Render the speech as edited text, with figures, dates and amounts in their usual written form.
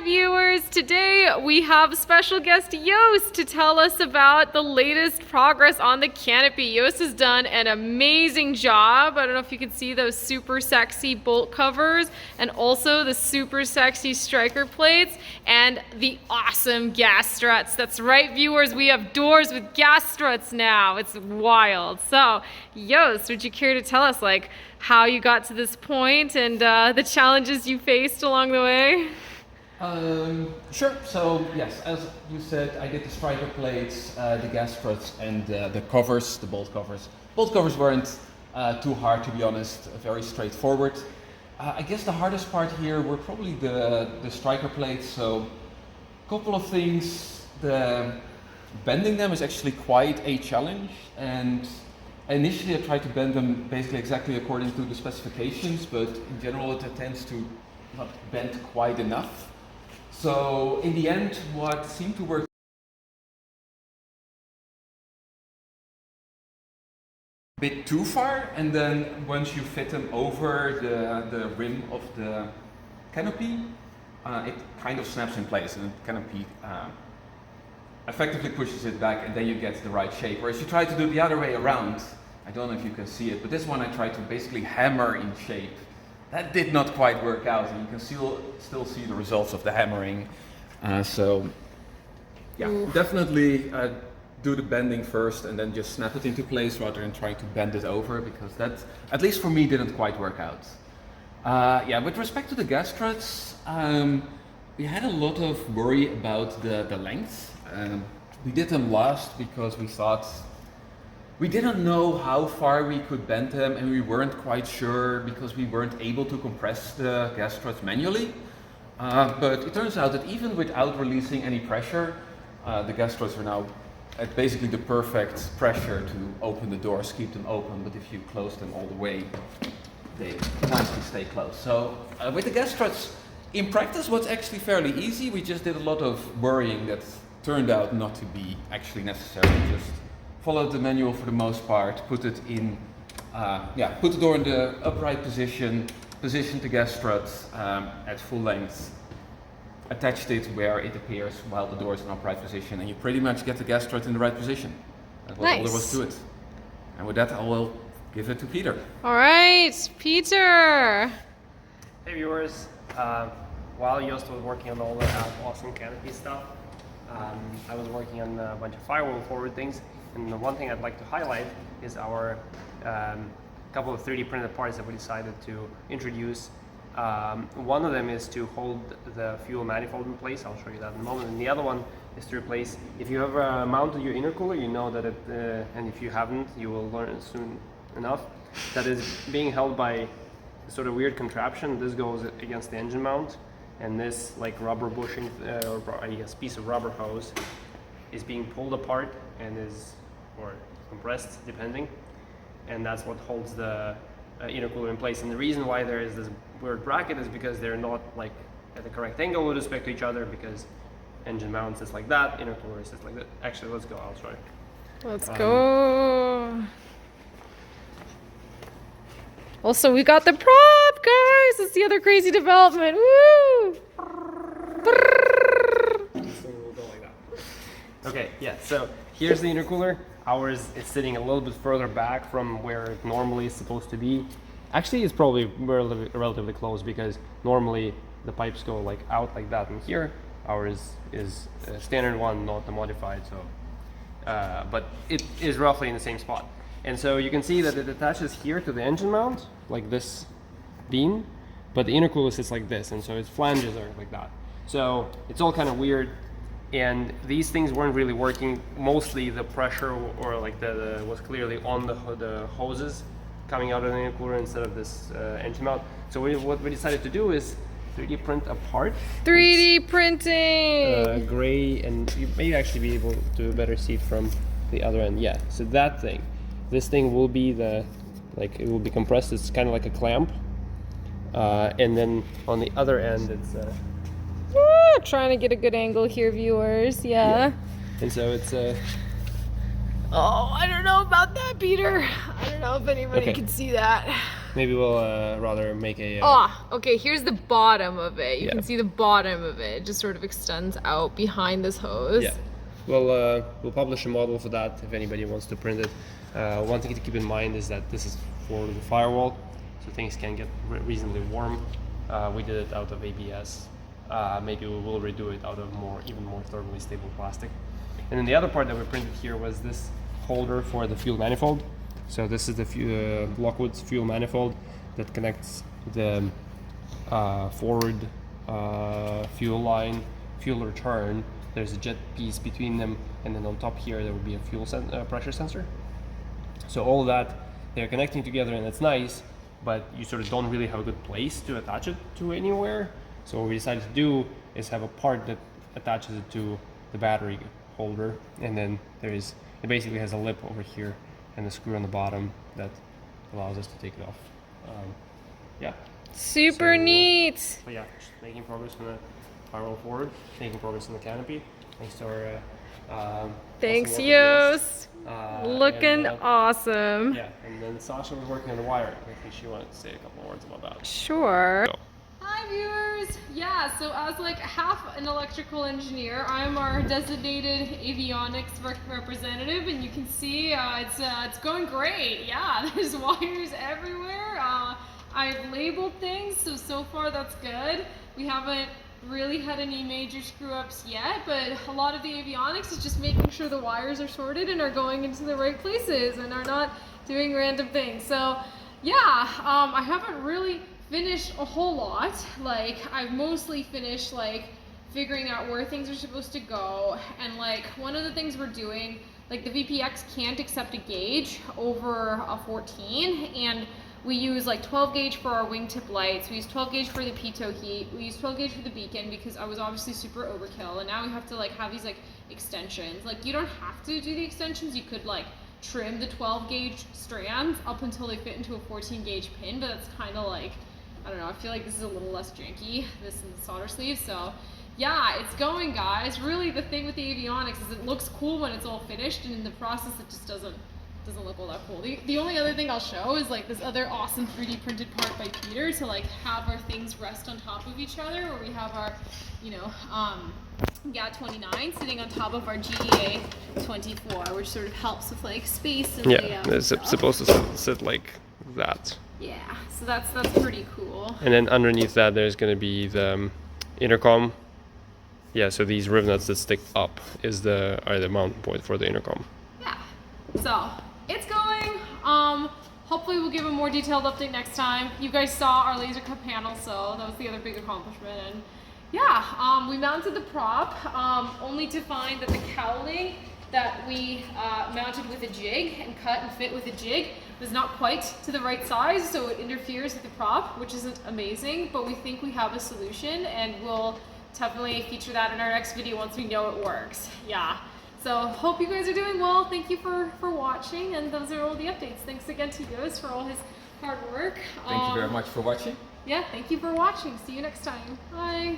viewers, today we have special guest Joost to tell us about the latest progress on the Canopy. Joost has done an amazing job. I don't know if you can see those super sexy bolt covers and also the super sexy striker plates and the awesome gas struts. That's right, viewers, we have doors with gas struts now. It's wild. So Joost, would you care to tell us like how you got to this point and the challenges you faced along the way? Sure. So yes, as you said, I did the striker plates, the gas struts, and the covers, the bolt covers. Bolt covers weren't too hard, to be honest. Very straightforward. I guess the hardest part here were probably the striker plates. So a couple of things. Bending them is actually quite a challenge, and initially I tried to bend them basically exactly according to the specifications, but in general it tends to not bend quite enough. So in the end, what seemed to work a bit too far, and then once you fit them over the rim of the canopy, it kind of snaps in place, and the canopy effectively pushes it back, and then you get the right shape. Whereas you try to do the other way around, I don't know if you can see it, but this one I tried to basically hammer in shape. That did not quite work out, and you can still see the results of the hammering. So, yeah, definitely do the bending first and then just snap it into place rather than trying to bend it over, because that, at least for me, didn't quite work out. Yeah, with respect to the gas struts, we had a lot of worry about the length. We did them last because we thought we didn't know how far we could bend them, and we weren't quite sure because we weren't able to compress the gas struts manually. But it turns out that even without releasing any pressure, the gas struts are now at basically the perfect pressure to open the doors, keep them open, but if you close them all the way, they nicely stay closed. So with the gas struts, in practice, what's actually fairly easy. We just did a lot of worrying that turned out not to be actually necessary. Just followed the manual for the most part, put it in, put the door in the upright position, positioned the gas strut at full length, attached it where it appears while the door is in upright position, and you pretty much get the gas strut in the right position. That was all there was to it. And with that, I will give it to Peter. All right, Peter. Hey viewers, while Joost was working on all the awesome Canopy stuff, I was working on a bunch of Firewall forward things. And the one thing I'd like to highlight is our couple of 3D printed parts that we decided to introduce. One of them is to hold the fuel manifold in place. I'll show you that in a moment. And the other one is to replace, if you have mounted your intercooler, you know that it, and if you haven't, you will learn soon enough, that is being held by a sort of weird contraption. This goes against the engine mount, and this like rubber bushing, or I guess piece of rubber hose is being pulled apart and is, or compressed depending, and that's what holds the intercooler in place. And the reason why there is this weird bracket is because they're not like at the correct angle with respect to each other, because engine mounts is like that, intercooler is just like that. Actually, let's go, I'll try. Let's go. Also, we got the prop, guys. That's the other crazy development. Woo! Okay, yeah, so here's the intercooler. Ours is sitting a little bit further back from where it normally is supposed to be. Actually, it's probably relatively close, because normally the pipes go like out like that, and here ours is a standard one, not the modified. So, but it is roughly in the same spot. And so you can see that it attaches here to the engine mount, like this beam, but the intercooler sits like this, and so its flanges are like that. So it's all kind of weird. And these things weren't really working. Mostly the pressure, or like the was clearly on the hoses coming out of the intercooler instead of this engine mount. So what we decided to do is 3D print a part. 3D printing! Gray, and you may actually be able to better see it from the other end. Yeah, so that thing. This thing will be it will be compressed. It's kind of like a clamp. And then on the other end, it's Woo! Trying to get a good angle here, viewers. Yeah. And so it's Oh, I don't know about that, Peter. I don't know if anybody can see that. maybe we'll rather make a. Okay, here's the bottom of it. You Yeah. can see the bottom of it. It just sort of extends out behind this hose. Yeah. We'll publish a model for that if anybody wants to print it. One thing to keep in mind is that this is for the firewall, so things can get reasonably warm. We did it out of ABS. Maybe we will redo it out of even more thermally stable plastic. And then the other part that we printed here was this holder for the fuel manifold. So this is the Lockwood's fuel manifold that connects the forward fuel line, fuel return. There's a jet piece between them, and then on top here there will be a fuel pressure sensor. So all of that, they're connecting together, and it's nice, but you sort of don't really have a good place to attach it to anywhere. So what we decided to do is have a part that attaches it to the battery holder, and then it basically has a lip over here and a screw on the bottom that allows us to take it off. Yeah. Super neat. So yeah, just making progress on the Firewall forward, making progress on the Canopy. Thanks to our Thanks, awesome work with Joost. Joost. Looking awesome. Yeah, and then Sasha was working on the wire. I think she wanted to say a couple of words about that. Sure. Go. Hi viewers! Yeah, so as like half an electrical engineer, I'm our designated Avionics representative, and you can see it's going great. Yeah, there's wires everywhere. I've labeled things, so far that's good. We haven't really had any major screw-ups yet, but a lot of the avionics is just making sure the wires are sorted and are going into the right places and are not doing random things. So yeah, I haven't really finished a whole lot. Like, I've mostly finished like figuring out where things are supposed to go, and like one of the things we're doing, like the VPX can't accept a gauge over a 14, and we use like 12 gauge for our wingtip lights, we use 12 gauge for the pitot heat, we use 12 gauge for the beacon because I was obviously super overkill, and now we have to like have these like extensions. Like, you don't have to do the extensions, you could like trim the 12 gauge strands up until they fit into a 14 gauge pin, but that's kind of like, I don't know, I feel like this is a little less janky, this is the solder sleeve. So yeah, it's going, guys. Really, the thing with the avionics is it looks cool when it's all finished, and in the process it just doesn't look all that cool. The only other thing I'll show is like this other awesome 3D printed part by Peter to like have our things rest on top of each other, where we have our, you know, GAT29 sitting on top of our GEA 24, which sort of helps with like space and yeah, it's supposed to sit like that. Yeah, so that's pretty cool. And then underneath that there's going to be the intercom. Yeah, so these rivnuts that stick up are the mounting point for the intercom. Yeah, so it's going. Hopefully we'll give a more detailed update next time. You guys saw our laser cut panel, so that was the other big accomplishment. And yeah, we mounted the prop, only to find that the cowling that we mounted with a jig and cut and fit with a jig was not quite to the right size, so it interferes with the prop, which isn't amazing, but we think we have a solution, and we'll definitely feature that in our next video once we know it works. Yeah. So hope you guys are doing well. Thank you for watching, and those are all the updates. Thanks again to Joost for all his hard work. Thank you very much for watching. Yeah, thank you for watching. See you next time. Bye.